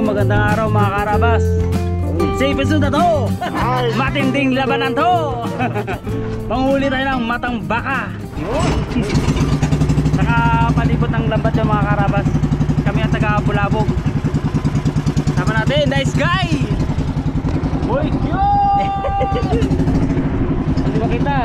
Magandang araw mga karabas. Safe episode na to. Matinding labanan to. Panghuli tayo ng matang baka. Saka palibot ng lambat yung mga karabas. Kami ang taga Bulabog. Sama natin, nice guy. Boy, yo. Hindi ba kita?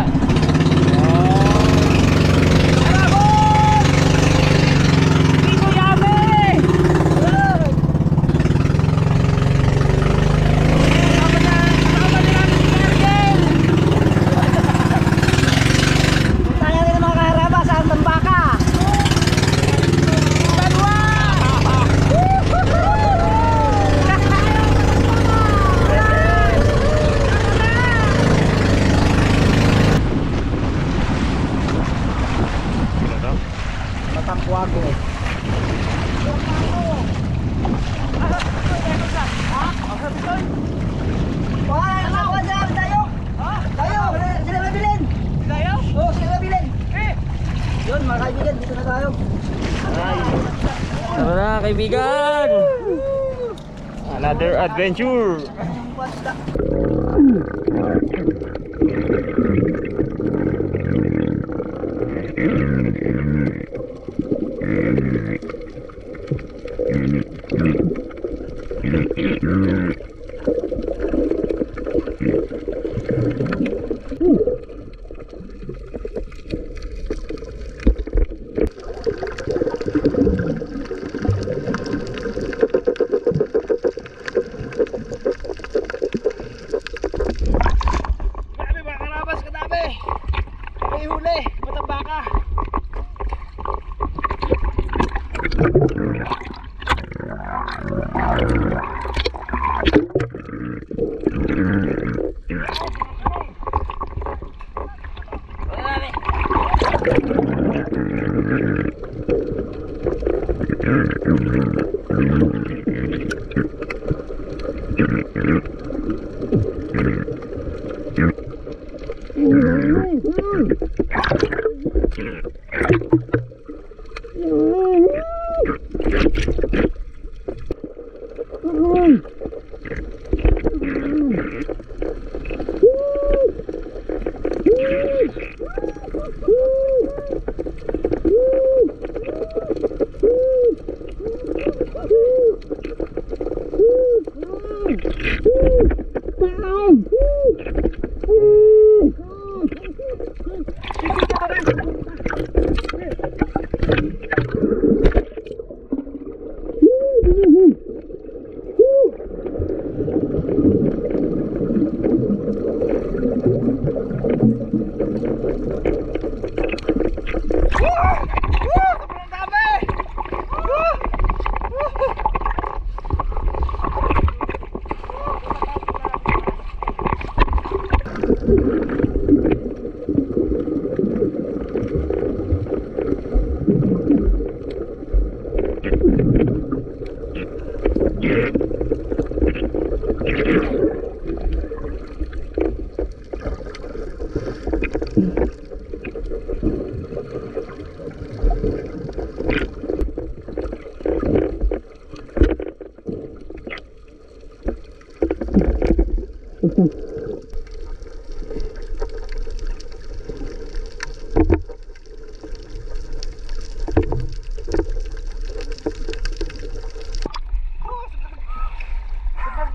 Yun mga kaibigan, dito na tayo. Tara na kaibigan. Another adventure.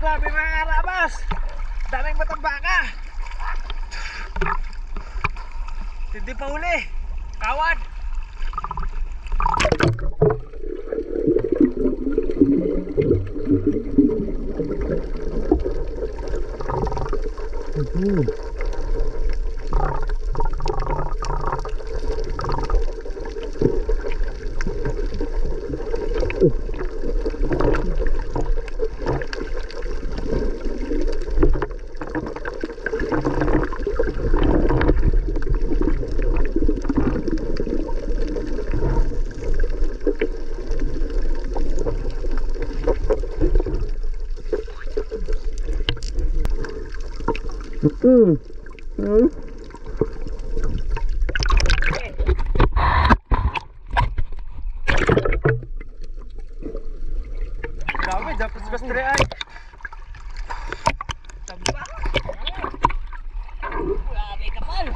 Grabe mga karabas, daming matambaka. Hindi pa huli, kawan. Grabe, dapat sa kastre ay. Tambak. Grabe kapal.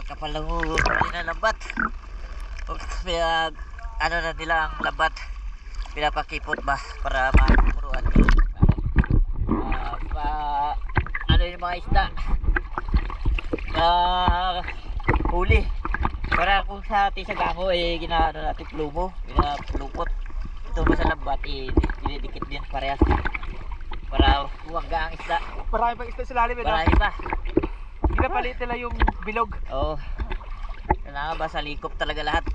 Kapal lang huli na lambat. Pinag, ano na nila ang lambat. Pinapakipot ba para mapuruan nila. Ano yung mga isda na huli. Para kung sa ating sa gamo ginaano natin plumo, ginapulupot. Ito ba sa lambat dinidikit din parehas. Para huwagga ang isda. Marami pang isda sa lalim eh. Marami pa. Hindi na palit nila yung bilog. Oo. Kailangan ba sa likop talaga lahat.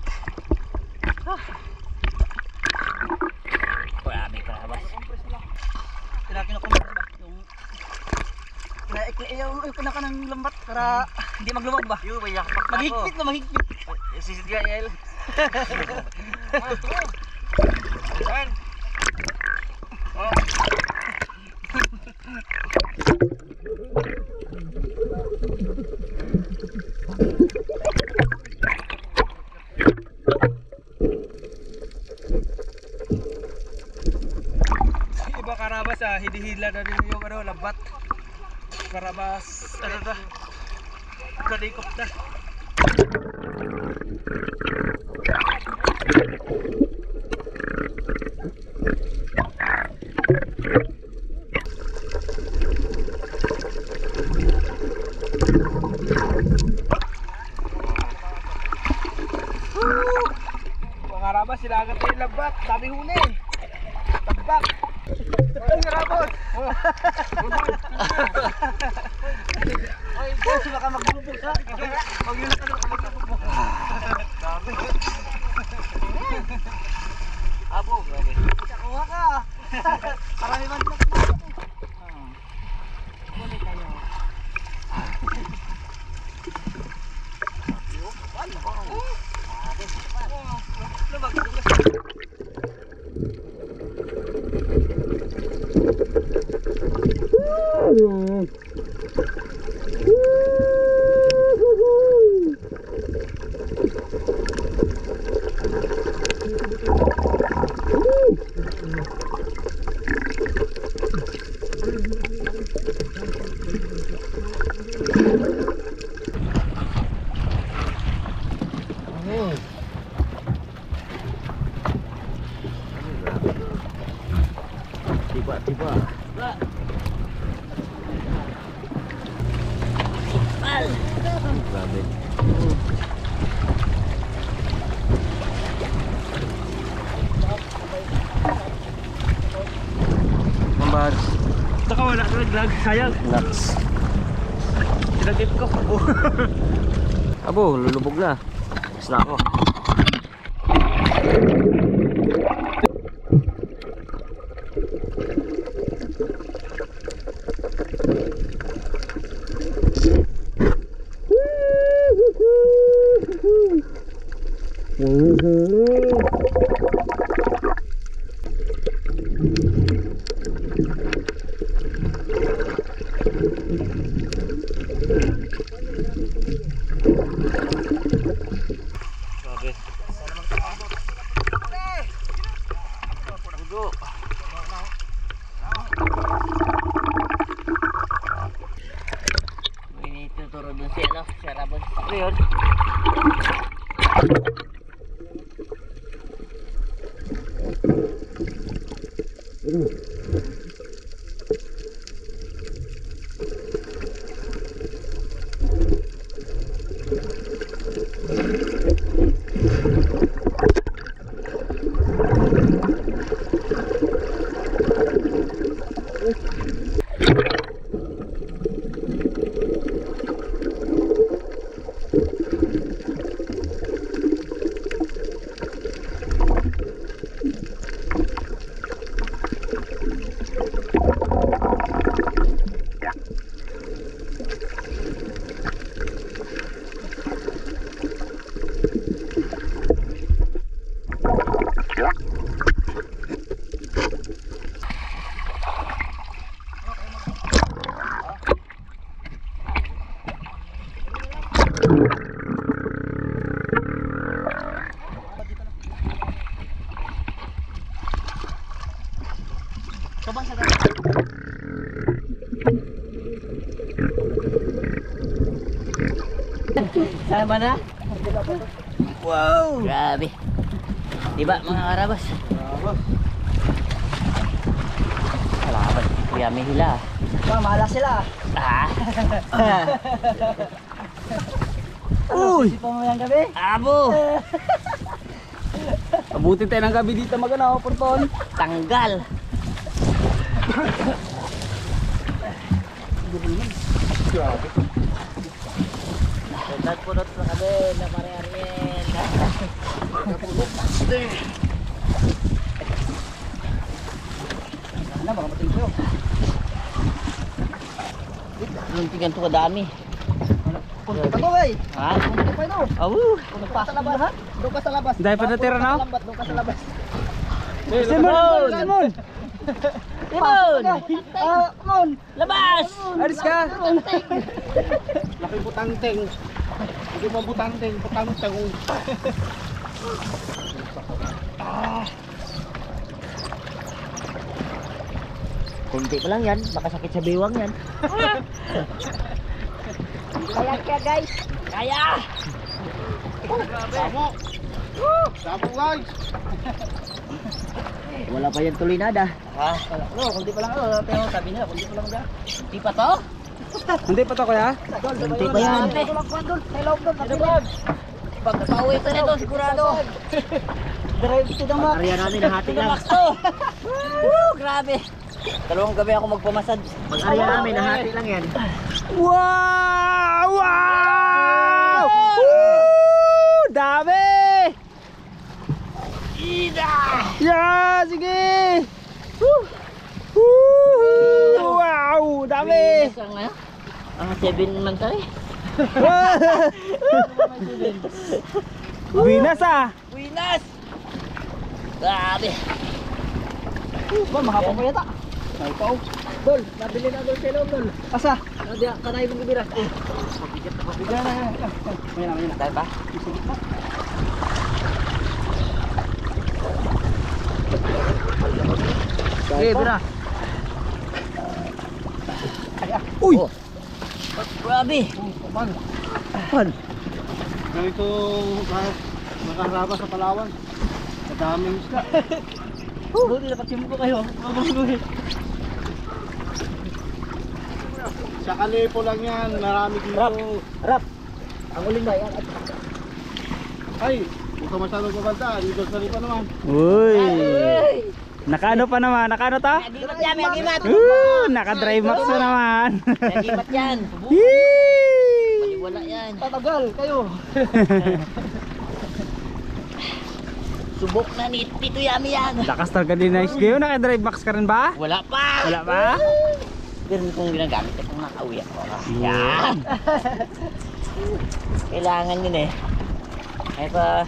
Marami karabas. Kailangan kinukumpres ba? Yung pinaka ng lambat para hindi maglumag ba? Yung may yakpak na ako. Maghigpit na maghigpit. Si Gael. Ayan. Iba karabas hidihila na rin yung lambat. Karabas, ano na? Kalikop na. Mga karabas, sila agad na yung lambat. Dami huli. Tambak. Ay, karabas. Ay, boss, baka magbubog ha. Huwag yun ka magbubog. Dami. Abo, grabe. Kuha ka. Marami man sila kumakas eh. Muli kayo. Tiba-tiba. Grabe. Mambahas. Saka wala na naglag. Sayang. Nuts. Sinagip ko. Abo, lulubog na. Tapos na ako. Grabe. Pudo. May tinuturo dun si ano, si Rabon. Ano yun? Tubang sa gabi. Sama na? Wow! Grabe. Diba mga karabas? Kalaban si Kuya Mihila. Mahala sila. Ah. Uy! Pa mo yung gabi? Abo! Abuti tayo ng gabi dito magana, Porton. Tanggal! Punot na kami na Mariarien. Ano, baka matin ko. Luntigan to kadami. Punta pa to, guys. Ha? Punta pa ito. Awu! Doon ka sa labas, ha? Doon ka sa labas. Dahil pa natira na? Doon ka sa labas. Simon! Simon! Timon! Mon! Labas! Aris ka! Laki butanteng. Hindi mo butanteng, butanteng. Kunti pa lang yan, makasakit sa biwang yan. Kaya guys! Kaya! Sabo! Sabo, guys! Wala pa yan tuloy nada. Ha? No, kundi pa lang ano, pero sabi nila, kundi pa lang ga. Di pa to? Hindi pa to kuya? Kunti pa yan. Pag napauwi ka nito, sigurado. Drive to the max. Area namin, nahati lang. Max to! Woo! Grabe! Dalawang gabi ako magpamasad. Pag area namin, nahati lang yan. Wow! Wow! Woo! Dami! Ida! Yeah! Sige! Woo! Woo! Wow! Dami! Ang 7 months na eh. Binas ah! Winas! Grabe! Ba, mahapon mo yata. Ay, pao. Dol, nabili na dol sa ilong, dol. Asa? Kanay mong gibira. Pabigat na Bigyan na yan. May na. Dahil ba? Okay, bira. Uy! Oh. Grabe! Pan. Pan! Ganito nakaharaba sa Palawan. Madaming isda. Buti dapat simbo kayo. Mabunuhin. Sa Kalipo lang yan, marami dito. Rap! Ang uling ba yan? Ay, huwag ka masyadong babanta. Dito sa Lipa naman. Uy! Nakaano pa naman? Nakaano ta? Nagimat yan! Nagimat! Naka-dry max na naman. Nagimat yan! Yee! Baliwala yan! Tatagal kayo. Subok na ni Tito Yami yan! Lakas talaga din nice kayo. Naka-dry max ka rin ba? Wala pa! Wala ba? Ganun kong ginagamit itong nakauwi ako. Yan! Kailangan yun eh. Ay pa,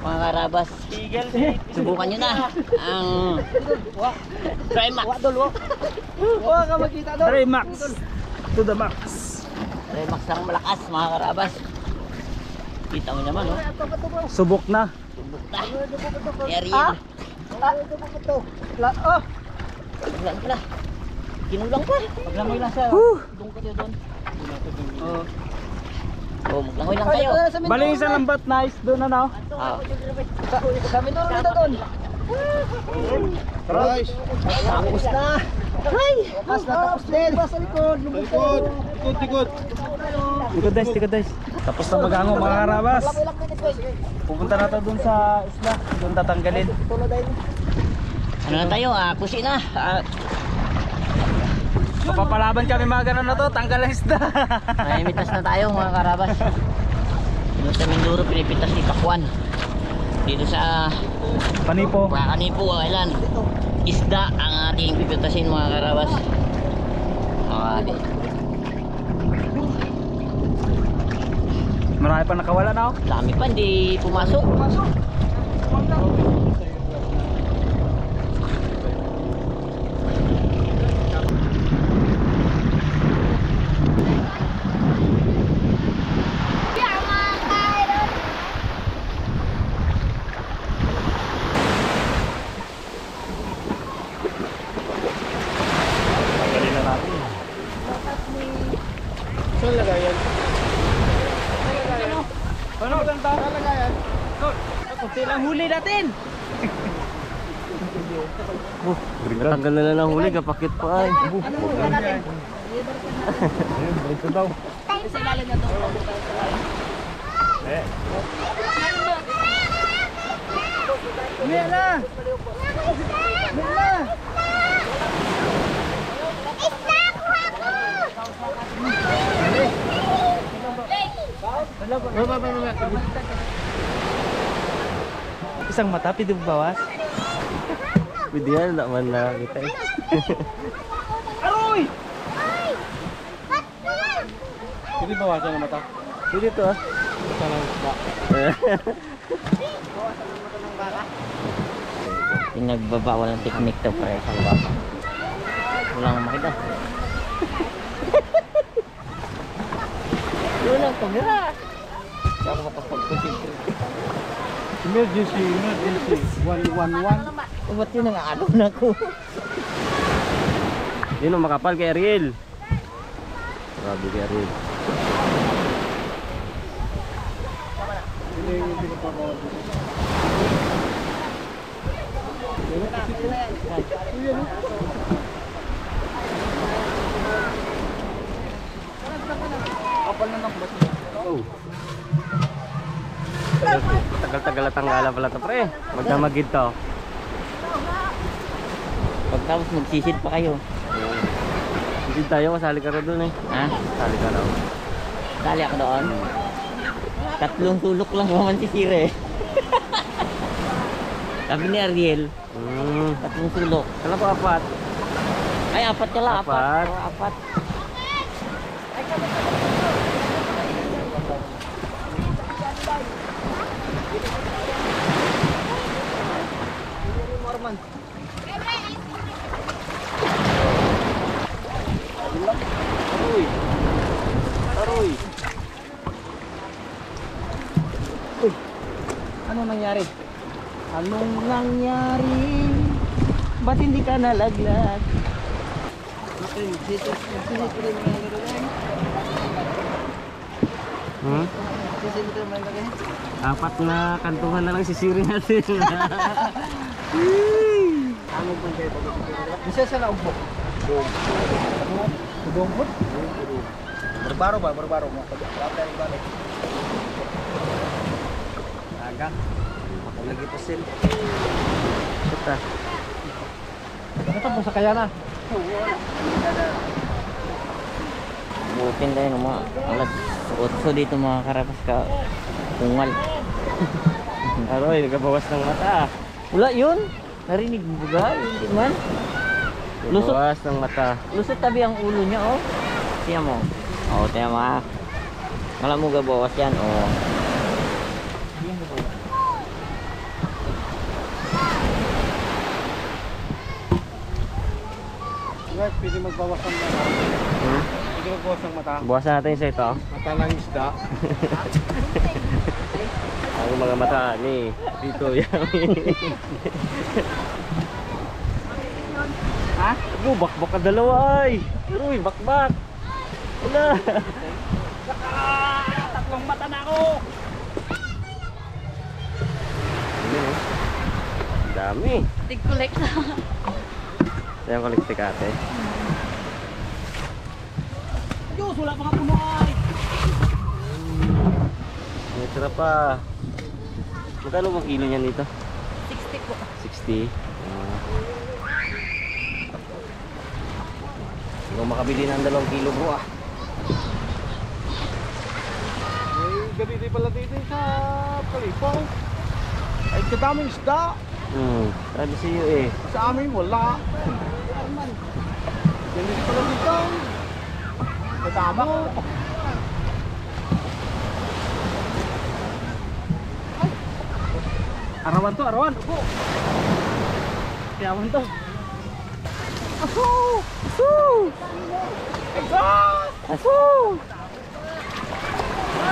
mga karabas, subukan nyo na ang Trimax. Huwag ka magkita doon. Dry max. To the max. Trimax ang malakas mga karabas. Kita mo naman oh. Subok na. Subok na. Ariel. Oh, Paglang pala. Kinulang pa. maglangoy lang siya. Whew! Doon ka doon. Oh, maglangoy lang kayo. Bali isang lambat nice doon ano. Ah. Kami doon kita doon. Guys, tapos na. Ay, tapos na tapos din. Sa likod, likod. Likod. Tikod guys. Tapos na magango mga karabas. Pupunta na to doon sa isla. Doon tatanggalin. Ano na tayo? Kusi na. Papalaban kami mga ganun na to. Tanggal ang isda. May mitas na tayo mga karabas. Dito sa Mindoro pinipitas ni Pakwan. Dito sa Panipo. Kanipo, kailan? Isda ang ating pipitasin mga karabas. Marami pa nakawala na oh. Dami pa hindi pumasok. Kunti lang huli natin. Tanggal na lang ang huli, kapakit pa ay. Ito daw. Mira! Mira! Isang mata, pwede bawas. Pwede yan, naman na kita eh. Aroy! Pwede bawasan ng mata. Pwede to ah. Sana ba? Pinagbabawal ng technique to para sa baka. Walang makita. Wala kamera. Hindi ako makapag-concentrate. Emergency, emergency. 111. Ba't yun ang aalo na ko? Yun ang makapal kay Ariel. Grabe kay Ariel. Tagal-tagal at tanggala pala to pre. Magdamagid to. Pagtapos magsisid pa kayo. Hindi tayo, masali ka rin dun eh. Ha? Masali ka raw. Sali ako doon. Tatlong sulok lang naman si Sire. Sabi ni Ariel, tatlong sulok. Kala ko apat. Ay, apat ka lang. Apat. Oh, apat. Aroy. Aroy. Ano nangyari? Anong nangyari? Ba't hindi ka nalaglag? Apat na kantungan na lang sisirin natin. Bisa sa naubo. Umbok. Berbaro ba? Berbaro mo. Balik. Agak. Lagi pesin. Suta. Ito po sa kaya na. Butin tayo ng mga alas 8 dito mga karapas ka. Tungal. Aroy, nagabawas ng mata. Wala yun. Narinig mo ba? Hindi man. Lusot. Nagabawas ng mata. Lusot tabi ang ulo niya, oh. Tiyan mo. Oh, tiyan mo ha. Wala mo gabawas yan, oh. Right, pwede magbawas ng mata. Pwede magbawas ng mata. Bawasan natin sa ito. Mata ng isda. Ang mga mata ni dito yan. Ha? Bakbak ka dalawa ay. Aroy, bakbak. Wala. Tatlong mata na ako. Dami. Tig-collect na. Yan kolektik ate. Diyos, wala pa nga puno ay. May tira pa. Magkano bang kilo niyan dito? 60 po. 60. Hindi ko makabili ng 2 kilo bro ah. May ganito pala dito sa Kalipaw. Ay, kadaming isda. Sabi sa iyo eh. Sa amin, wala. Ganito pala dito. Kadamo. Arawan to, arawan. Upo. Tiyawan to. Asu!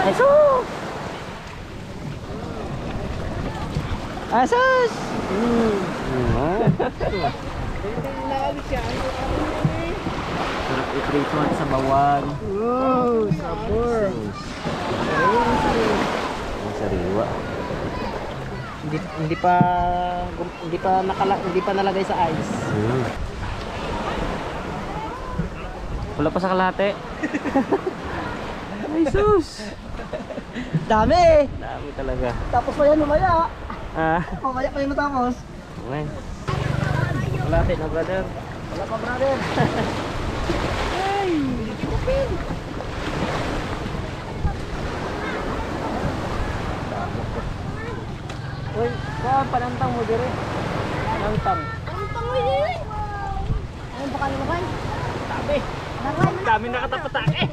Asu! Asus! Sarap iprito at sa bawang. Oh, sabor. Ang sariwa. hindi pa nalagay sa ice. Wala pa sa kalahati. Ay sus! Dami! Dami talaga. Tapos pa yan mamaya. Ah, Mamaya pa yung matapos. okay. Kalahati na brother. Wala pa brother. Uy, saan panantang mo dire? Panantang. Ang pangulit! Ano ba kayo naman? Dami. Dami nakatapatake.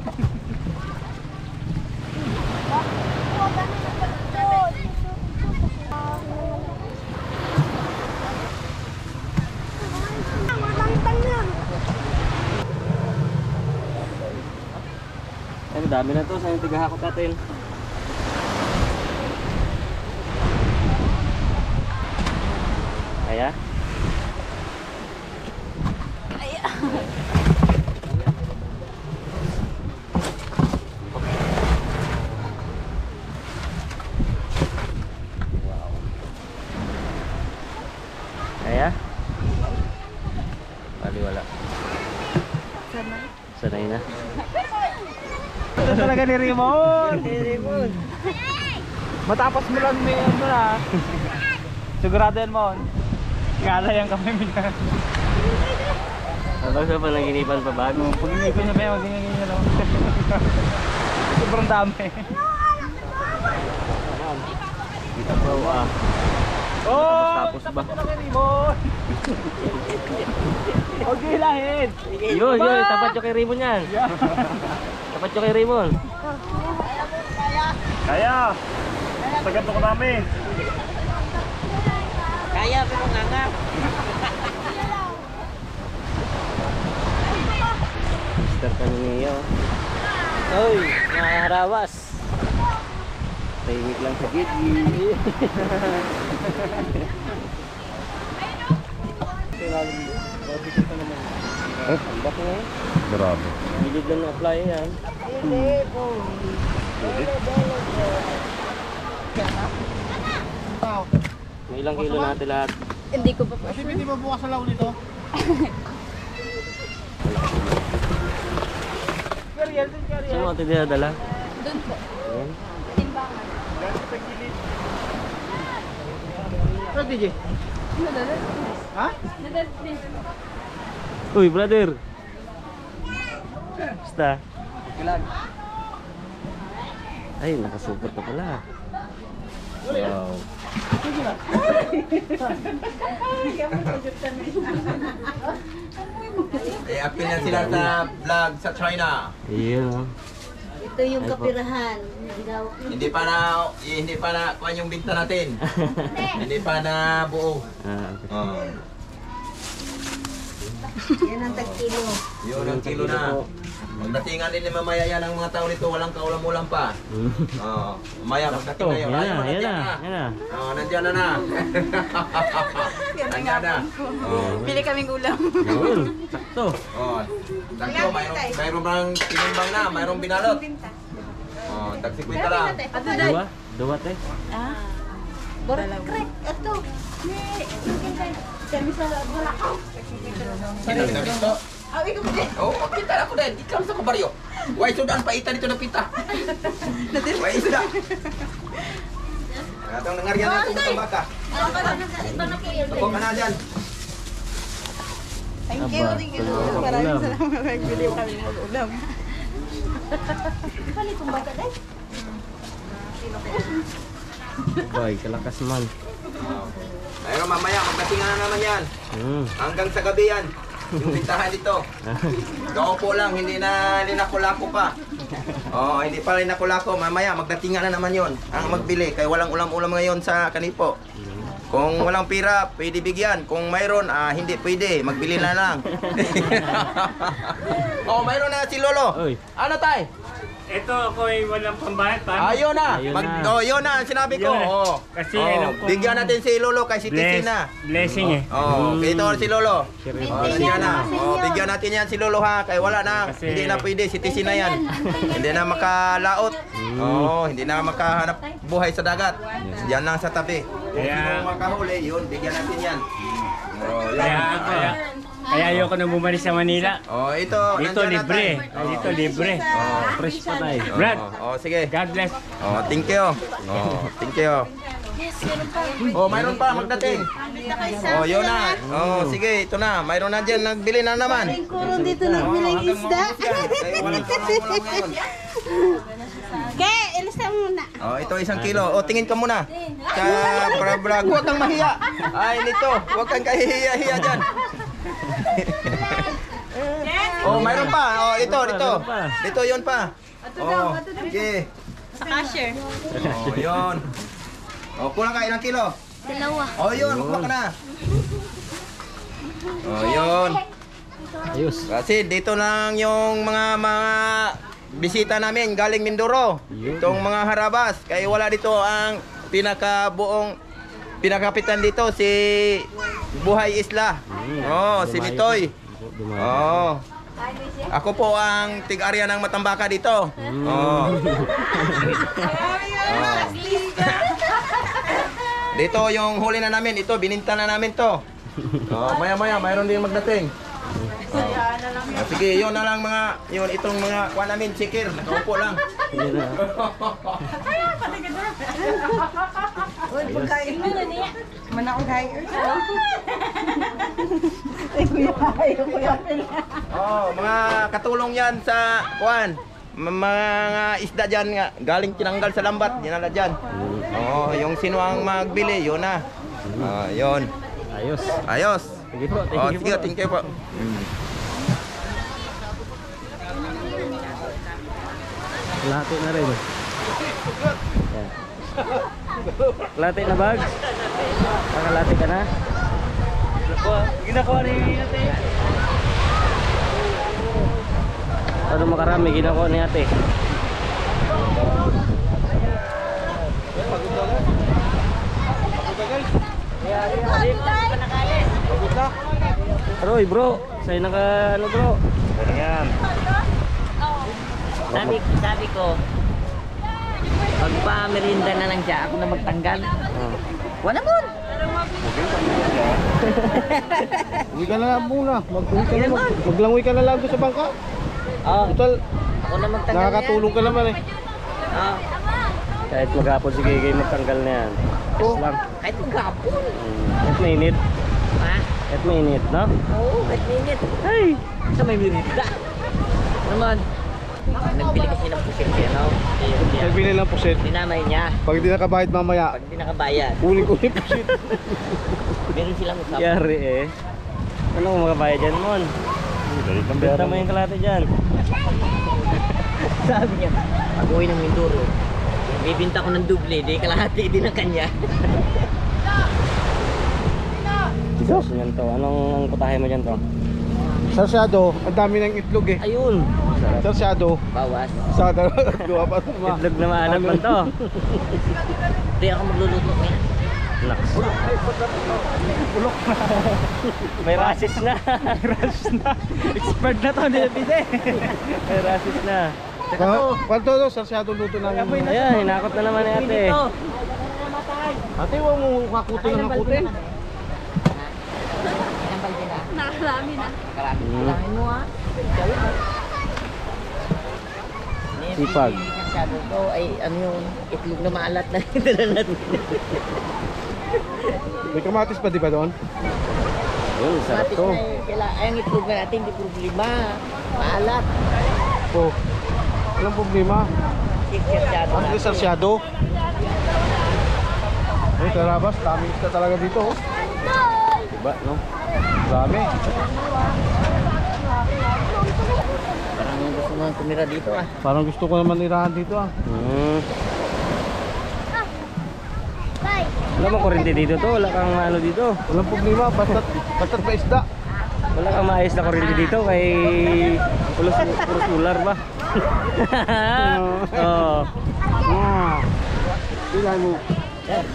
Ay, dami na to sa yung tigahakot natin. Kaya? Kaya? Bali wala. Sanay na. Ito talaga ni Raymond. Matapos mo lang may ano na. Sigurado yan mo. Ngala yan kami minsan. Tapos sa panaginipan pa bago. Pag hindi ko niya pa yung magiging niya lang. Sobrang dami. Kita pa ah. Oh! Tapos ba? Ito talaga ni Raymond. Huwag hilahin. Yun, tapat yung kay Raymond yan. Tapat yung kay Raymond. Kaya. Sagat ko namin. Kaya pero nga. Mister Kaniniyo. Uy, mga harawas. Tahimik lang sa gigi. Ambak na eh. Grabe. Gilid lang na-apply yan. May ilang kilo natin lahat. Hindi ko pa po. Kasi hindi ba bukas sa law nito? Saan mo natin dinadala? Doon po. Ayan. Timbangan. Ano DJ? Ha? Nadadali. Uy, brother. Basta. Kailan? Ay, nakasupport na pala. Wow. Apil na sila sa vlog sa China. Iyon oh. Ito yung kapirahan. Hindi pa na kuan yung binta natin. Hindi pa na buo. Ah, okay. Oh, Yan ang tag-kilo. yun ang kilo na. Magdatingan din ni mamaya yan ang mga tao nito, walang kaulam-ulam pa. Oh, mamaya magdating na yun. Yan Ayun, na, yan nandiyan na, na. yan na. Oh, nandiyan na na. Nandiyan na. Oh. Bili kaming ulam. Yun, sakto. Oh, sakto, mayroon bang tinimbang na, mayroong binalot. Oh, tag-50 lang. Dua? Dua te? Borkrek. Ito. Kami sa Boracay. Sino binabito? Oh, kita ako din. Ikaw sa kabaryo. Why sudan pa ita dito na pita? Why sudan? Atong nangaryan na itong tambaka. Ako ka na dyan. Thank you. Thank you. Maraming salamat. Nagbili kami ng ulam. Palit yung bata din. Boy, kalakas man. Ayun, mamaya, magdatingan na naman yan. Hanggang sa gabi yan. Yung pintahan dito. Kaupo lang, hindi na linakulako pa. Oh, hindi pa linakulako. Mamaya, magdatingan na naman yon ang magbili. Kaya walang ulam-ulam ngayon sa Kanipo. Kung walang pira, pwede bigyan. Kung mayroon, hindi pwede. Magbili na lang. Oh, mayroon na si Lolo. Oy. Ano tay? Ito ako ay walang pambayad pa. Ayun na. Ayun na. Oh, yun na ang sinabi ko. Yun na. Oh. Kasi Oh, alam ko- bigyan natin si Lolo kay si Titi na. Blessing eh. Oh, ito si Lolo. Sheriff. Oh, nandiyan na. Oh, bigyan natin yan si Lolo ha. Kaya wala na. Kasi- Hindi na pwede. Si Tisi na yan. Hindi na makalaot. Oh, hindi na makahanap buhay sa dagat. Yan lang sa tabi. Kung sino makahuli, yun, bigyan natin yan. Oh, yan. Kaya ayoko na bumalik sa Manila. Oh, ito. Dito nandyan na libre. tayo. Ay, dito libre. Fresh pa tayo. Brad, Oh, sige. God bless. Oh, thank you. Oh, thank you. Oh, mayroon pa magdating. Oh, yun na. Oh, sige, ito na. Mayroon na dyan, nagbili na naman. Kurong dito nagbilang isda. Kaya, ilista muna. Oh, ito 1 kilo. Oh, tingin ka muna. Sa para vlog. Huwag kang mahiya. Ay, nito. Huwag kang kahihiya-hiya dyan. Oh, mayroon pa. Oh, ito. Dito, yun pa. Oh, sige. Sa cashier. Oh, yun. Oh, kulang ka ilang kilo? 2. Oh, yun. Kuha ka na. Oh, yun. Ayos. Kasi dito lang yung mga bisita namin galing Mindoro. Itong mga harabas. Kaya wala dito ang pinakapitan dito si Buhay Isla. Oh, si Mitoy. Oh. Ako po ang tig-area ng Matambaka dito. Oh. Dito yung huli na namin. Ito, bininta na namin to. Oh, maya-maya, mayroon din magdating. Oh, sige, yun na lang itong mga kuha namin, sikir, nakaupo lang. Uy, pagkain mo na niya. Manakong hire. Kuya. Oh, mga katulong yan sa kuan. Mga isda dyan nga, galing tinanggal sa lambat, dinala dyan. Oh, yung sino ang magbili, yun na. Yun. Ayos. Ayos. Sige po, Oh, thank you sige, po. thank you po. Lati na rin. Yan. Lati na bag. Nakalati ka na. Ginakuha ni ate. Ano makarami ginakuha ni ate. Roy bro, sa'yo naka ano bro? Ayan. Sabi ko, magpa-merinda na lang siya, ako na magtanggal. Wala mo. Uwi ka na lang muna. Maglangoy ka na lang doon sa bangka. Oh, Total, ako na magtanggal. nakakatulong ka naman eh. Oh, Kahit maghapon si Gigi magtanggal na yan. Oh. Lang. kahit magkapon. Kahit mainit. Ha? Kahit mainit, no? Oo, kahit minit. Hey! Sa may merinda. Naman. Nagbili kasi ng pusit siya, no? Nagbili ng pusit. Dinamay niya. Pag di nakabayad mamaya, Pag di nakabayad, kunin ko yung pusit. meron silang usapan. Yari eh. Ano kung makabaya dyan, Mon? Benta mo yung kalate dyan. Sabi niya, pag-uwi ng Mindoro, bibinta ko ng duble, di kalahati din ang kanya. Sos yan to. Anong putahe mo dyan to? Sarsyado, ang dami ng itlog eh. Ayun. Sarsyado, Bawas. sa dalawa pa. Itlog na maalat man to. Di ako magluluto niya. Naks. May rasis na. May rasis na. Expert na to, David eh. May rasis na. Kwanto to, sarsyado luto namin. Ayan, hinakot na naman ni ate. Ate, huwag mo kakutin ng kakutin. Nakarami na. Karami. Kailangan mo ha. Sipag. Sabi ko ay ano yung itlog na maalat na dala natin. May kamatis pa di ba doon? Yun, sarap Matik to. na kailangan. Ay, ang itlog na natin, hindi problema. Maalat. Oh, walang problema. Sarsyado Ang natin. sarsyado. Ay, Tarabas, dami isda talaga dito. Oh. Diba, no? Dami. Parang gusto mo tumira dito ah. Parang gusto ko naman irahan dito ah. Wala mo kurente dito to, wala kang ano dito. Walang problema, basta't may isda. Wala kang maayos na kurente dito kay puro solar ba? Oo. Bilang mo. Yan.